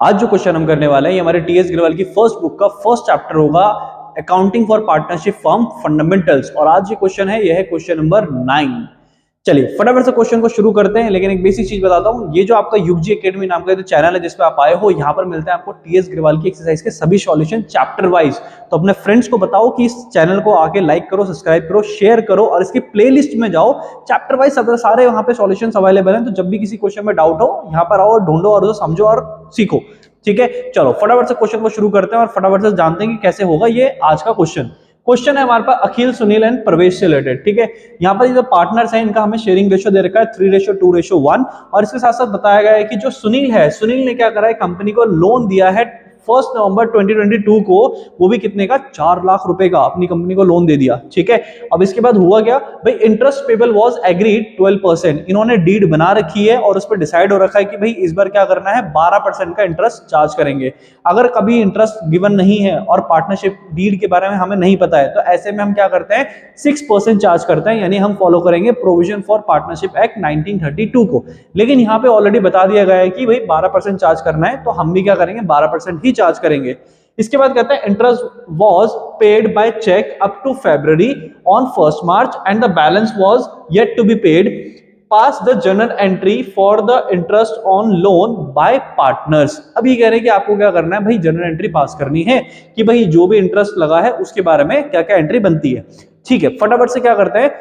आज जो क्वेश्चन हम करने वाले हैं ये हमारे टीएस ग्रेवाल की फर्स्ट बुक का फर्स्ट चैप्टर होगा, accounting for partnership firm fundamentals. और आज ये क्वेश्चन है, यह है क्वेश्चन नंबर 9। चलिए फटाफट से क्वेश्चन को शुरू करते हैं, लेकिन एक बेसिक चीज बताता हूं। ये जो आपका युगजी एकेडमी नाम का जो चैनल है जिस पे आप आए हो, यहाँ पर मिलते हैं आपको टीएस ग्रेवाल की एक्सरसाइज के सभी सॉल्यूशन चैप्टर वाइज। तो अपने फ्रेंड्स को बताओ कि इस चैनल को आके लाइक करो, सब्सक्राइब करो, शेयर करो और इसकी प्लेलिस्ट में जाओ। चैप्टर वाइज सब सारे वहां पे सॉल्यूशंस अवेलेबल हैं। तो जब भी किसी क्वेश्चन में डाउट हो, यहाँ पर आओ और ढूंढो और समझो और सीखो। ठीक है, चलो फटाफट से क्वेश्चन को शुरू करते हैं और फटाफट से जानते हैं कि कैसे होगा ये आज का क्वेश्चन है हमारे पास अखिल, सुनील एंड प्रवेश से रिलेटेड। ठीक है, यहाँ पर जो पार्टनर्स हैं इनका हमें शेयरिंग रेशियो दे रखा है 3:2:1 और इसके साथ साथ बताया गया है कि जो सुनील है, सुनील ने क्या करा है, कंपनी को लोन दिया है 1 नवंबर 2022 को, वो भी कितने का, 4 लाख रुपए का अपनी कंपनी को लोन दे दिया। ठीक है, अब इसके बाद हुआ क्या भाई, इंटरेस्ट पेबल वाज एग्रीड 12%। इन्होंने डीड बना रखी है और उस पर डिसाइड हो रखा है कि भाई इस बार क्या करना है, 12% का इंटरेस्ट चार्ज करेंगे। अगर कभी इंटरेस्ट गिवन नहीं है और पार्टनरशिप डीड के बारे में हमें नहीं पता है, तो ऐसे में हम क्या करते हैं, 6% चार्ज करते हैं, यानी हम फॉलो करेंगे प्रोविजन फॉर पार्टनरशिप एक्ट 1932 को। लेकिन यहाँ पे ऑलरेडी बता दिया गया है कि भाई 12% चार्ज करना है, तो हम भी क्या करेंगे, 12% ही चार्ज करेंगे। इसके बाद कहते हैं interest was paid by cheque up to February on 1 March and the balance was yet to be paid. Pass the journal entry for the interest on loan by partners. अब ये कह रहे हैं कि आपको क्या करना है भाई, जर्नल एंट्री पास करनी है कि भाई जो भी इंटरेस्ट लगा है उसके बारे में क्या क्या एंट्री बनती है। ठीक है, फटाफट से क्या करते हैं,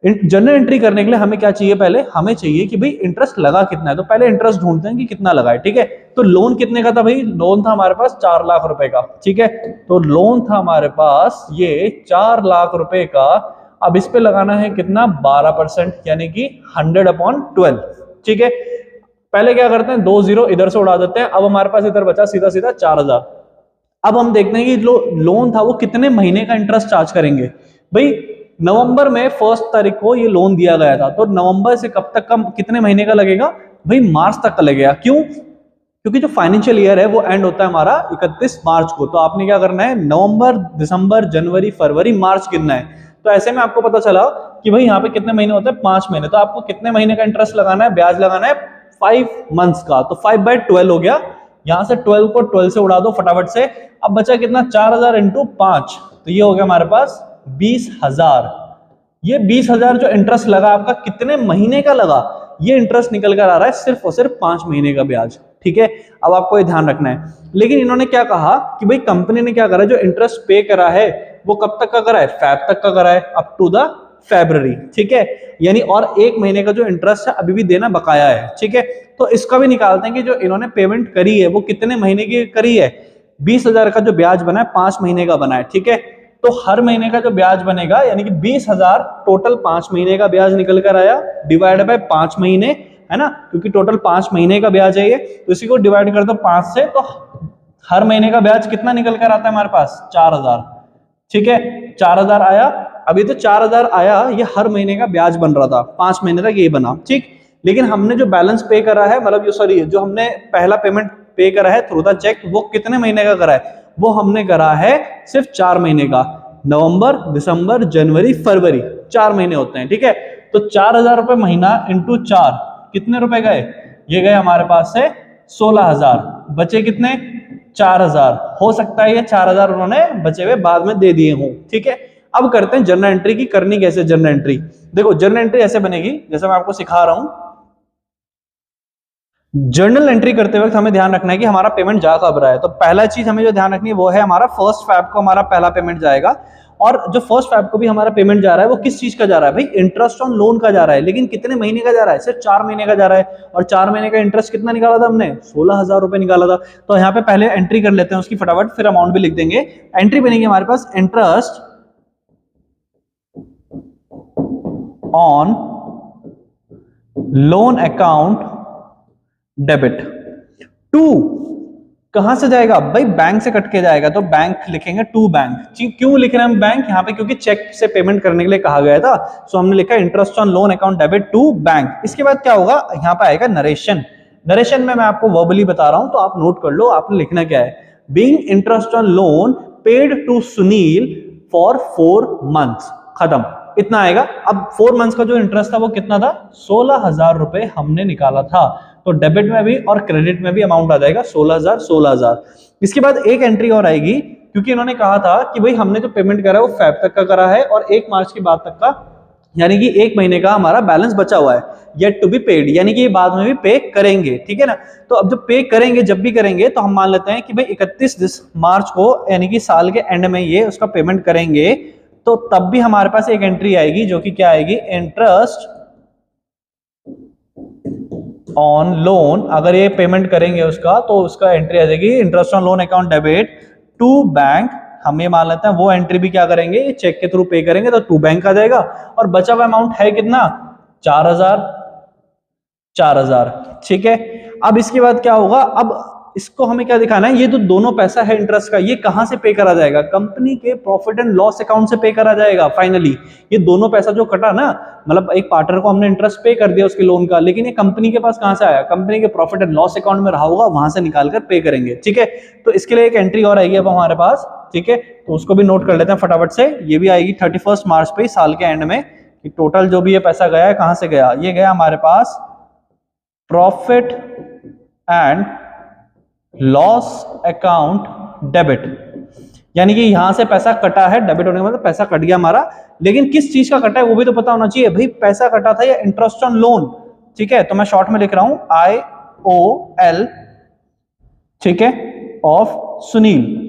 जनरल एंट्री करने के लिए हमें क्या चाहिए, पहले हमें चाहिए कि भाई इंटरेस्ट लगा कितना है। तो पहले इंटरेस्ट ढूंढते हैं कि कितना लगा है। ठीक है, तो लोन कितने का था भाई, लोन था हमारे पास 4 लाख रुपए का। ठीक है, तो लोन था हमारे पास ये 4 लाख रुपए का। अब इस पे लगाना है कितना, 12%, यानी कि 100/12। ठीक है, पहले क्या करते हैं, 2 जीरो इधर से उड़ा देते हैं। अब हमारे पास इधर बचा सीधा सीधा 4000। अब हम देखते हैं कि जो लोन था वो कितने महीने का इंटरेस्ट चार्ज करेंगे। भाई नवंबर में 1 तारीख को ये लोन दिया गया था, तो नवंबर से कब तक का, कितने महीने का लगेगा भाई, मार्च तक का लगेगा। क्यों, क्योंकि जो फाइनेंशियल ईयर है वो एंड होता है हमारा 31 मार्च को। तो आपने क्या करना है, नवंबर, दिसंबर, जनवरी, फरवरी, मार्च गिनना है। तो ऐसे में आपको पता चला कि भाई यहाँ पे कितने महीने होते हैं, 5 महीने। तो आपको कितने महीने का इंटरेस्ट लगाना है, ब्याज लगाना है 5 मंथ्स का। तो 5/12 हो गया। यहां से 12 को 12 से उड़ा दो फटाफट से। अब बचा कितना, 4000 × 5, तो ये हो गया हमारे पास 20,000। ये 20,000 जो इंटरेस्ट लगा आपका, कितने महीने का लगा, ये इंटरेस्ट निकल कर आ रहा है सिर्फ और सिर्फ 5 महीने का ब्याज। ठीक है, अब आपको ये ध्यान रखना है। लेकिन इन्होंने क्या कहा कि भाई कंपनी ने क्या करा, जो इंटरेस्ट पे करा है वो कब तक का करा है, फेब तक का करा है, अप टू द फरवरी। ठीक है, यानी और 1 महीने का जो इंटरेस्ट है अभी भी देना बकाया है। ठीक है, तो इसका भी निकालते हैं कि जो इन्होंने पेमेंट करी है वो कितने महीने की करी है। 20,000 का जो ब्याज बना है 5 महीने का बना है। ठीक है, तो हर महीने का जो ब्याज बनेगा, यानी कि 20,000 टोटल 5 महीने का ब्याज निकल कर आया, डिवाइड बाय 5 महीने, है ना, क्योंकि टोटल 5 महीने का ब्याज है ये। तो इसी को डिवाइड कर दो 5 से, तो हर महीने का ब्याज कितना निकल कर आता है हमारे पास, 4,000। ठीक है, 4,000 आया। अभी तो 4,000 आया, ये हर महीने का ब्याज बन रहा था, 5 महीने तक ये बना। ठीक, लेकिन हमने जो बैलेंस पे करा है, मतलब सॉरी, जो हमने पहला पेमेंट पे करा है थ्रू द चेक, वो कितने महीने का करा है, वो हमने करा है सिर्फ 4 महीने का। नवंबर, दिसंबर, जनवरी, फरवरी, 4 महीने होते हैं। ठीक है, तो 4,000 रुपए महीना इंटू 4, कितने रुपए गए, ये गए हमारे पास से 16,000। बचे कितने, 4,000। हो सकता है ये 4,000 उन्होंने बचे हुए बाद में दे दिए हों। ठीक है, अब करते हैं जर्नल एंट्री की। करनी कैसे जर्नल एंट्री, देखो जर्नल एंट्री ऐसे बनेगी जैसे मैं आपको सिखा रहा हूं। जर्नल एंट्री करते वक्त हमें ध्यान रखना है कि हमारा पेमेंट जा कब रहा है। तो पहला चीज हमें जो ध्यान रखनी है वो है, हमारा 1 फेब को हमारा पहला पेमेंट जाएगा। और जो 1 फेब को भी हमारा पेमेंट जा रहा है वो किस चीज का जा रहा है भाई, इंटरेस्ट ऑन लोन का जा रहा है। लेकिन कितने महीने का जा रहा है, सिर्फ 4 महीने का जा रहा है। और 4 महीने का इंटरेस्ट कितना निकाला था हमने, 16,000 रुपए निकाला था। तो यहाँ पे पहले एंट्री कर लेते हैं उसकी फटाफट, फिर अमाउंट भी लिख देंगे। एंट्री बनेगी हमारे पास, interest on loan account debit to, कहां से जाएगा भाई, बैंक से कट के जाएगा। तो बैंक लिखेंगे, टू बैंक। क्यों लिख रहे हैं हम बैंक यहाँ पे, क्योंकि चेक से पेमेंट करने के लिए कहा गया था। सो हमने लिखा interest on loan account debit to bank. इसके बाद क्या होगा, यहाँ पे आएगा नरेशन। नरेशन में मैं आपको वर्बली बता रहा हूं, तो आप नोट कर लो आपने लिखना क्या है। Being interest on loan paid to Sunil for 4 months, खत्म, इतना आएगा। अब 4 मंथ्स का जो इंटरेस्ट था वो कितना था, 16,000 रुपए हमने निकाला था। तो डेबिट में भी और क्रेडिट में भी अमाउंट आ जाएगा 16,000। इसके बाद एक एंट्री और आएगी, क्योंकि इन्होंने कहा था कि भाई हमने जो पेमेंट करा है वो फेब तक का करा है और 1 मार्च के बाद तक का, यानी कि 1 महीने का हमारा बैलेंस बचा हुआ है, येट टू बी पेड, यानी कि ये बाद में भी पे करेंगे, ठीक है ना। तो अब जब पे करेंगे, जब भी करेंगे तो हम मान लेते हैं कि भाई 31 मार्च को, यानी कि साल के एंड में ये उसका पेमेंट करेंगे, तो तब भी हमारे पास एक एंट्री आएगी जो कि क्या आएगी, इंटरेस्ट ऑन लोन। अगर ये पेमेंट करेंगे उसका, तो उसका एंट्री आ जाएगी interest on loan account debit to bank. हम ये मान लेते हैं वो एंट्री भी क्या करेंगे, चेक के थ्रू पे करेंगे, तो टू बैंक आ जाएगा। और बचा हुआ अमाउंट है कितना, 4,000, ठीक है। अब इसके बाद क्या होगा, अब इसको हमें क्या दिखाना है, ये तो दोनों पैसा है इंटरेस्ट का, ये कहां से पे करा जाएगा, कंपनी के प्रॉफिट एंड लॉस अकाउंट से पे करा जाएगा। फाइनली ये दोनों पैसा जो कटा ना, मतलब एक पार्टनर को हमने इंटरेस्ट पे कर दिया उसके लोन का, लेकिन ये कंपनी के पास कहां से आया, कंपनी के प्रॉफिट एंड लॉस अकाउंट में रहा होगा, वहां से निकाल कर पे करेंगे, ठीक है। तो इसके लिए एक एंट्री और आएगी अब हमारे पास, ठीक है, तो उसको भी नोट कर लेते हैं फटाफट से। ये भी आएगी 31 मार्च पे, साल के एंड में, कि टोटल जो भी ये पैसा गया है कहां से गया, ये गया हमारे पास profit and loss account debit, यानी कि यहां से पैसा कटा है, डेबिट होने के मतलब पैसा कट गया हमारा, लेकिन किस चीज का कटा है वो भी तो पता होना चाहिए भाई। पैसा कटा था या इंटरेस्ट ऑन लोन, ठीक है, तो मैं शॉर्ट में लिख रहा हूं IOL, ठीक है, ऑफ सुनील,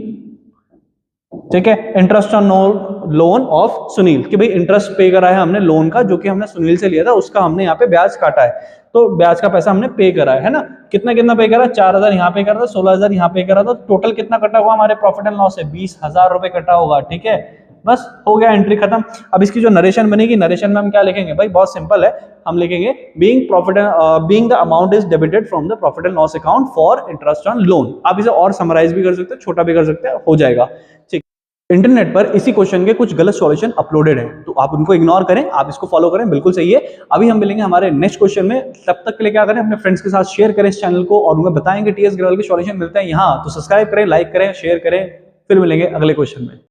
ठीक है, interest on loan of Sunil, कि भाई इंटरेस्ट पे करा है हमने लोन का, जो कि हमने सुनील से लिया था, उसका हमने यहाँ पे ब्याज काटा है, तो ब्याज का पैसा हमने पे करा है ना। कितना कितना पे करा, 4,000 यहाँ पे करा था, 16,000 यहाँ पे करा था, टोटल कितना कटा हुआ हमारे प्रॉफिट एंड लॉस से, 20,000 रुपए कटा होगा, ठीक है। बस हो गया, एंट्री खत्म। अब इसकी जो नरेशन बनेगी, नरेशन में हम क्या लिखेंगे भाई, बहुत सिंपल है, हम लिखेंगे being the amount is debited from the profit and loss account for interest on loan. आप इसे और समराइज भी कर सकते हैं, छोटा भी कर सकते हैं, हो जाएगा, ठीक। इंटरनेट पर इसी क्वेश्चन के कुछ गलत सॉल्यूशन अपलोडेड हैं, तो आप उनको इग्नोर करें, आप इसको फॉलो करें, बिल्कुल सही है। अभी हम मिलेंगे हमारे नेक्स्ट क्वेश्चन में, तब तक के लिए क्या करें, अपने फ्रेंड्स के साथ शेयर करें इस चैनल को, और उन्हें बताएं कि टीएस ग्रेवाल के सॉल्यूशन मिलते हैं यहाँ, तो सब्सक्राइब करें, लाइक करें, शेयर करें। फिर मिलेंगे अगले क्वेश्चन में।